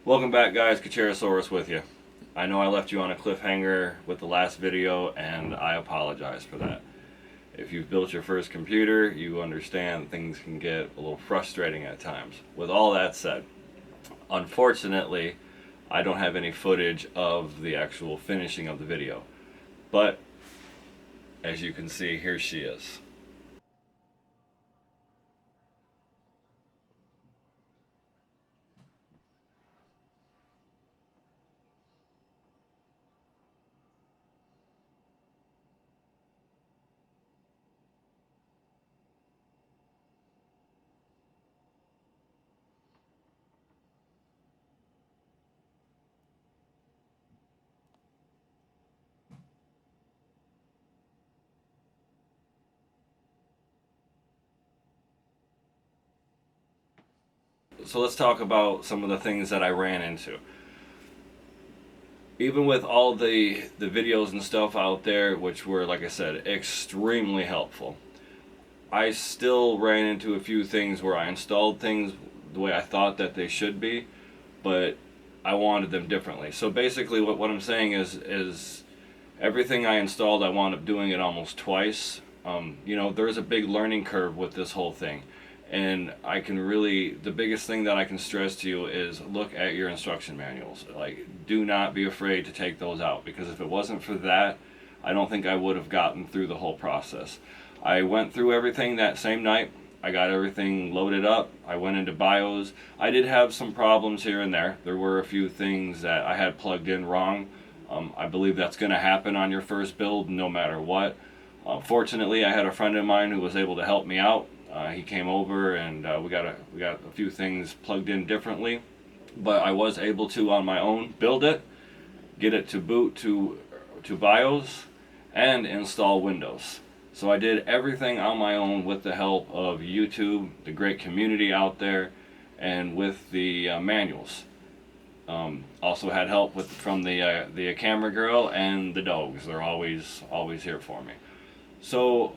Welcome back, guys. Kacherosaurus with you. I know I left you on a cliffhanger with the last video, and I apologize for that. If you've built your first computer, you understand things can get a little frustrating at times. With all that said, unfortunately, I don't have any footage of the actual finishing of the video. But, as you can see, here she is. So let's talk about some of the things that I ran into. Even with all the videos and stuff out there, which were, like I said, extremely helpful, I still ran into a few things where I installed things the way I thought that they should be, but I wanted them differently. So basically what I'm saying is everything I installed, I wound up doing it almost twice. There's a big learning curve with this whole thing. And the biggest thing that I can stress to you is look at your instruction manuals. Like, do not be afraid to take those out, because if it wasn't for that, I don't think I would have gotten through the whole process. I went through everything that same night. I got everything loaded up. I went into BIOS. I did have some problems here and there. There were a few things that I had plugged in wrong. I believe that's going to happen on your first build no matter what. Fortunately, I had a friend of mine who was able to help me out. He came over and we got a few things plugged in differently, but I was able to on my own build it, get it to boot to BIOS, and install Windows. So I did everything on my own with the help of YouTube, the great community out there, and with the manuals. Also had help from the camera girl and the dogs. They're always here for me. So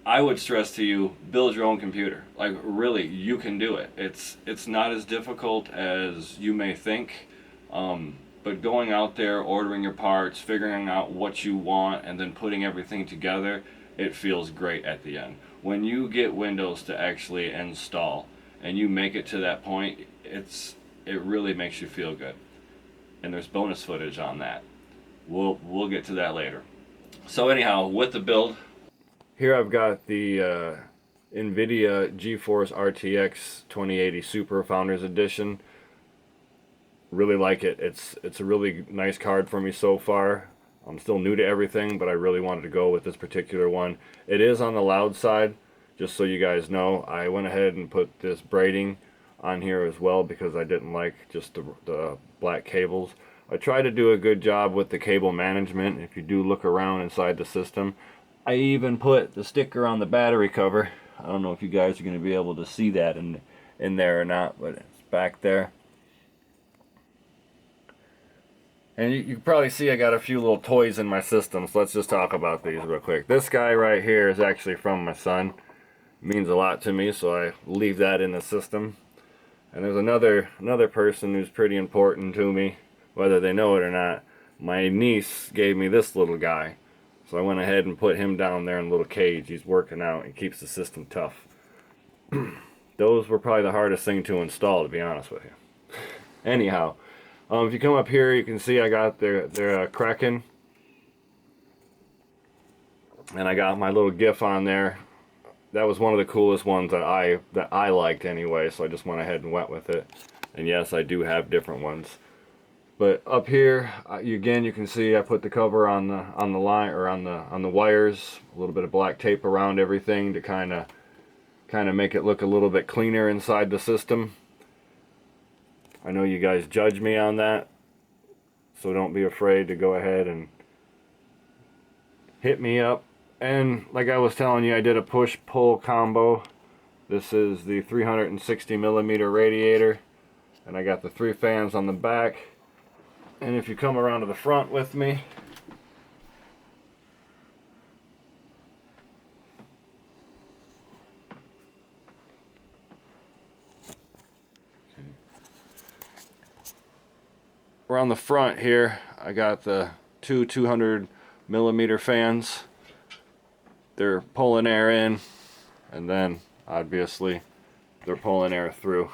I would stress to you, build your own computer. Like, really, you can do it. It's not as difficult as you may think. But going out there, ordering your parts, figuring out what you want, and then putting everything together, it feels great at the end. When you get Windows to actually install and you make it to that point, it really makes you feel good. And there's bonus footage on that. We'll get to that later. So anyhow, with the build, here I've got the NVIDIA GeForce RTX 2080 Super Founders Edition. Really like it. It's a really nice card for me so far. I'm still new to everything, but I really wanted to go with this particular one. It is on the loud side, just so you guys know. I went ahead and put this braiding on here as well because I didn't like just the black cables. I try to do a good job with the cable management. If you do look around inside the system, I even put the sticker on the battery cover. I don't know if you guys are going to be able to see that in there or not, but it's back there. And you can probably see I got a few little toys in my system, so let's just talk about these real quick. This guy right here is actually from my son. It means a lot to me, so I leave that in the system. And there's another person who's pretty important to me, whether they know it or not. My niece gave me this little guy. So I went ahead and put him down there in a little cage. He's working out and keeps the system tough. Those were probably the hardest thing to install, to be honest with you. Anyhow, if you come up here, you can see I got their Kraken. And I got my little GIF on there. That was one of the coolest ones that I liked anyway, so I just went ahead and went with it. And yes, I do have different ones. But up here, again, you can see I put the cover on the line, or on the wires. A little bit of black tape around everything to kind of make it look a little bit cleaner inside the system. I know you guys judge me on that, so don't be afraid to go ahead and hit me up. And like I was telling you, I did a push-pull combo. This is the 360 millimeter radiator, and I got the 3 fans on the back. And if you come around to the front with me, around the front here, I got the two 200mm fans. They're pulling air in, and then obviously they're pulling air through.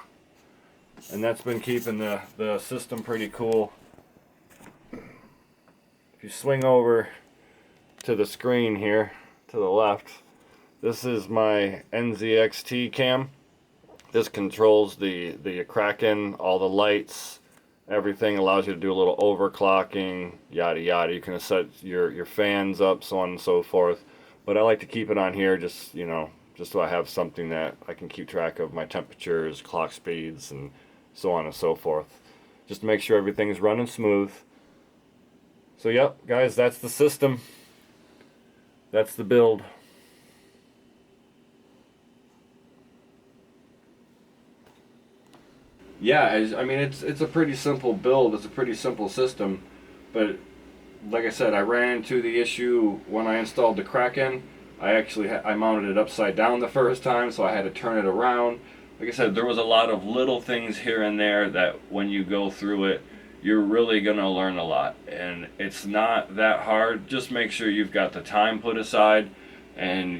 And that's been keeping the system pretty cool. If you swing over to the screen here, to the left, this is my NZXT cam. This controls the Kraken, all the lights, everything. Allows you to do a little overclocking, yada yada. You can set your fans up, so on and so forth. But I like to keep it on here, just just so I have something that I can keep track of my temperatures, clock speeds, and so on and so forth. Just to make sure everything's running smooth. So yep, guys, that's the system. That's the build. Yeah, I mean, it's a pretty simple build. It's a pretty simple system, but like I said, I ran into the issue when I installed the Kraken. I mounted it upside down the first time, so I had to turn it around. Like I said, there was a lot of little things here and there that when you go through it, you're really gonna learn a lot, and it's not that hard. Just make sure you've got the time put aside, and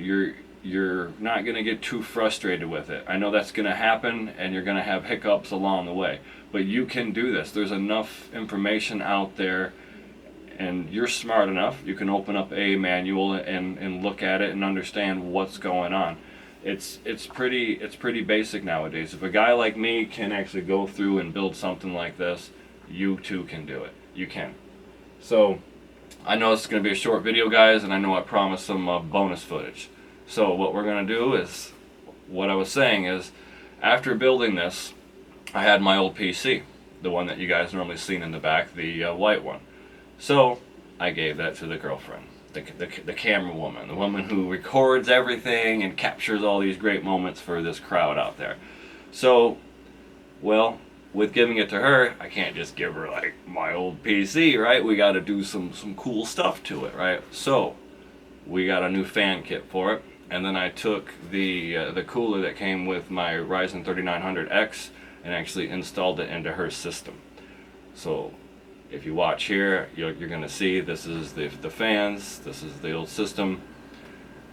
you're not going to get too frustrated with it. I know that's going to happen, and you're going to have hiccups along the way, but you can do this. There's enough information out there, and you're smart enough. You can open up a manual and look at it and understand what's going on. It's pretty basic nowadays. If a guy like me can actually go through and build something like this, you too can do it. You can. So I know this is going to be a short video, guys, and I know I promised some bonus footage. So what we're going to do is, what I was saying is, after building this, I had my old PC, the one that you guys normally seen in the back, the white one. So I gave that to the girlfriend, the camera woman, the woman who records everything and captures all these great moments for this crowd out there. So, well, with giving it to her, I can't just give her like my old PC, right? We got to do some cool stuff to it, right? So we got a new fan kit for it. And then I took the cooler that came with my Ryzen 3900X and actually installed it into her system. So if you watch here, you're going to see this is the fans, this is the old system,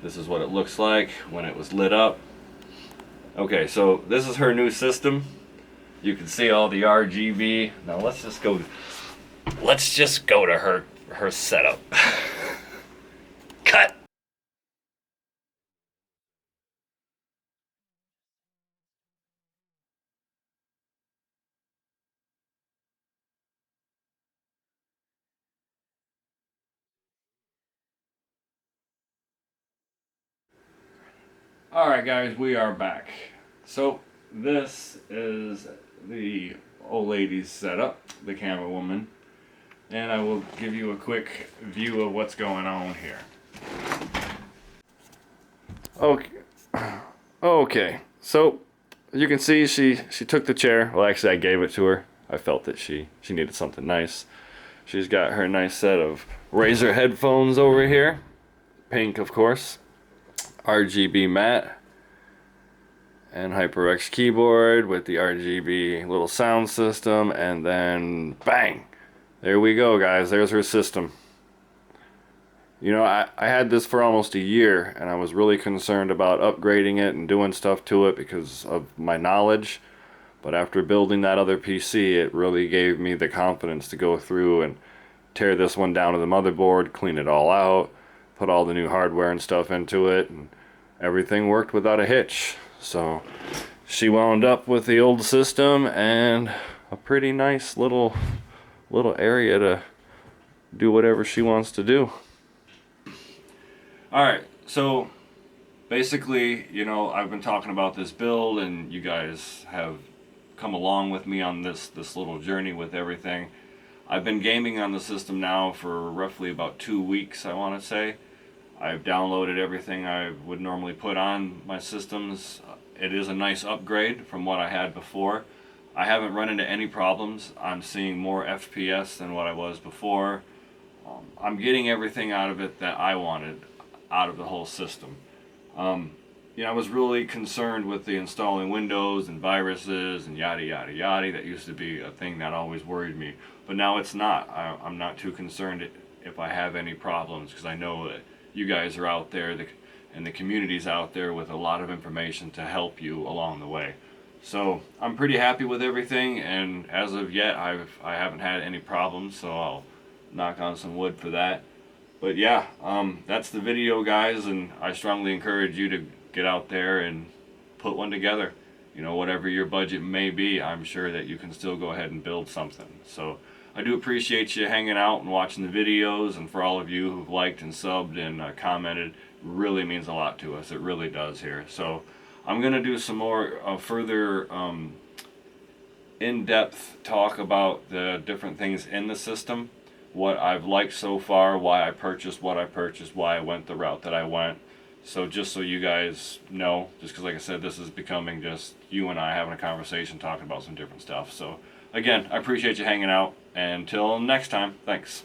this is what it looks like when it was lit up. Okay, so this is her new system. You can see all the RGB. Now let's just go to her setup. Cut. Alright guys, we are back. So this is the old lady's setup, the camera woman, and I will give you a quick view of what's going on here. Okay, so you can see she took the chair. Well, actually I gave it to her. I felt that she needed something nice. She's got her nice set of Razer headphones over here, pink of course. RGB mat and HyperX keyboard with the RGB little sound system, and then bang, there we go guys, there's her system. You know, I had this for almost a year, and I was really concerned about upgrading it and doing stuff to it because of my knowledge, but after building that other PC, it really gave me the confidence to go through and tear this one down to the motherboard, clean it all out, put all the new hardware and stuff into it, and everything worked without a hitch. So she wound up with the old system and a pretty nice little area to do whatever she wants to do. Alright, so basically, you know, I've been talking about this build, and you guys have come along with me on this little journey with everything. I've been gaming on the system now for roughly about 2 weeks, I want to say. I've downloaded everything I would normally put on my systems. It is a nice upgrade from what I had before. I haven't run into any problems. I'm seeing more FPS than what I was before. I'm getting everything out of it that I wanted out of the whole system. I was really concerned with the installing Windows and viruses and yada yada yada. That used to be a thing that always worried me, but now it's not. I'm not too concerned if I have any problems, because I know that you guys are out there, and the community's out there with a lot of information to help you along the way. So I'm pretty happy with everything, and as of yet, I haven't had any problems. So I'll knock on some wood for that. But yeah, that's the video, guys, and I strongly encourage you to get out there and put one together. Whatever your budget may be, I'm sure that you can still go ahead and build something. So I do appreciate you hanging out and watching the videos, and for all of you who've liked and subbed and commented, really means a lot to us. It really does here. So I'm going to do some more further in-depth talk about the different things in the system, what I've liked so far, why I purchased what I purchased, why I went the route that I went. So just so you guys know, just because like I said, this is becoming just you and I having a conversation talking about some different stuff. So again, I appreciate you hanging out, and until next time, thanks.